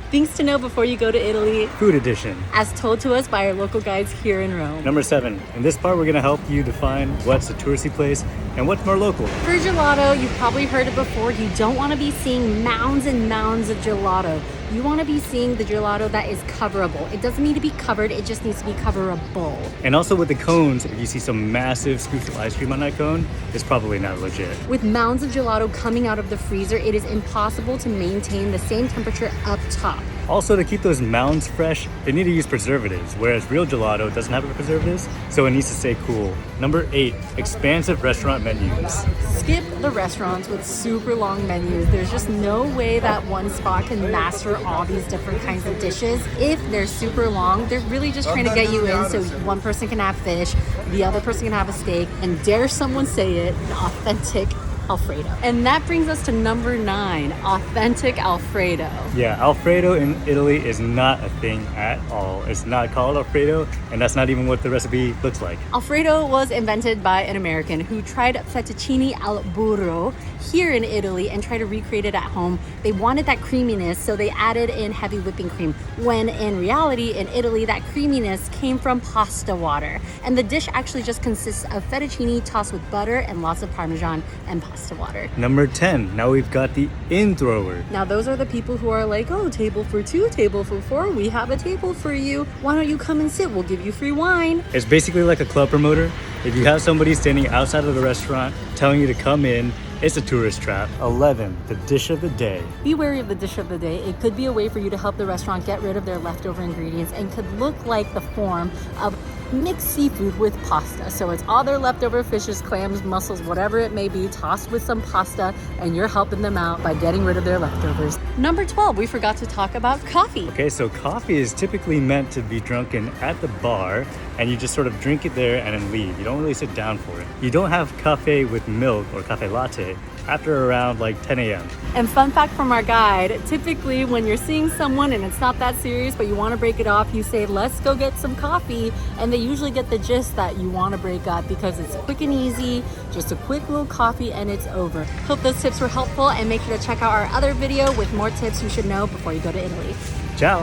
Things to know before you go to Italy, Food edition. as told to us by our local guides here in Rome. Number 7. In this part, we're going to help you define what's a touristy place and what's more local. For gelato, you've probably heard it before, you don't want to be seeing mounds and mounds of gelato. You want to be seeing the gelato that is coverable. It doesn't need to be covered, it just needs to be coverable. And also with the cones, if you see some massive scoops of ice cream on that cone, it's probably not legit. With mounds of gelato coming out of the freezer, it is impossible to maintain the same temperature up top. Also, to keep those mounds fresh, they need to use preservatives, whereas real gelato doesn't have preservatives, so it needs to stay cool. Number 8, expansive restaurant menus. Skip the restaurants with super long menus. There's just no way that one spot can master all these different kinds of dishes. If they're super long, they're really just trying to get you in so one person can have fish, the other person can have a steak, and dare someone say it, an authentic Alfredo. And that brings us to number 9, authentic Alfredo. Yeah, Alfredo in Italy is not a thing at all. It's not called Alfredo, and that's not even what the recipe looks like. Alfredo was invented by an American who tried fettuccine al burro here in Italy and tried to recreate it at home. They wanted that creaminess, so they added in heavy whipping cream, when in reality in Italy that creaminess came from pasta water. And the dish actually just consists of fettuccine tossed with butter and lots of Parmesan and pasta water. Number 10, now we've got the in-thrower. Now those are the people who are like, oh, table for 2, table for 4, we have a table for you. Why don't you come and sit? We'll give you free wine. It's basically like a club promoter. If you have somebody standing outside of the restaurant telling you to come in, it's a tourist trap. 11, the dish of the day. Be wary of the dish of the day. It could be a way for you to help the restaurant get rid of their leftover ingredients and could look like the form of mixed seafood with pasta. So it's all their leftover fishes, clams, mussels, whatever it may be, tossed with some pasta, and you're helping them out by getting rid of their leftovers. Number 12, we forgot to talk about coffee. Okay, so coffee is typically meant to be drunken at the bar, and you just sort of drink it there and then leave. You don't really sit down for it. You don't have cafe with milk or cafe latte after around like 10 a.m. And fun fact from our guide, typically when you're seeing someone and it's not that serious but you want to break it off, you say, let's go get some coffee, and they usually get the gist that you want to break up because it's quick and easy, just a quick little coffee and it's over. Hope those tips were helpful, and make sure to check out our other video with more tips you should know before you go to Italy.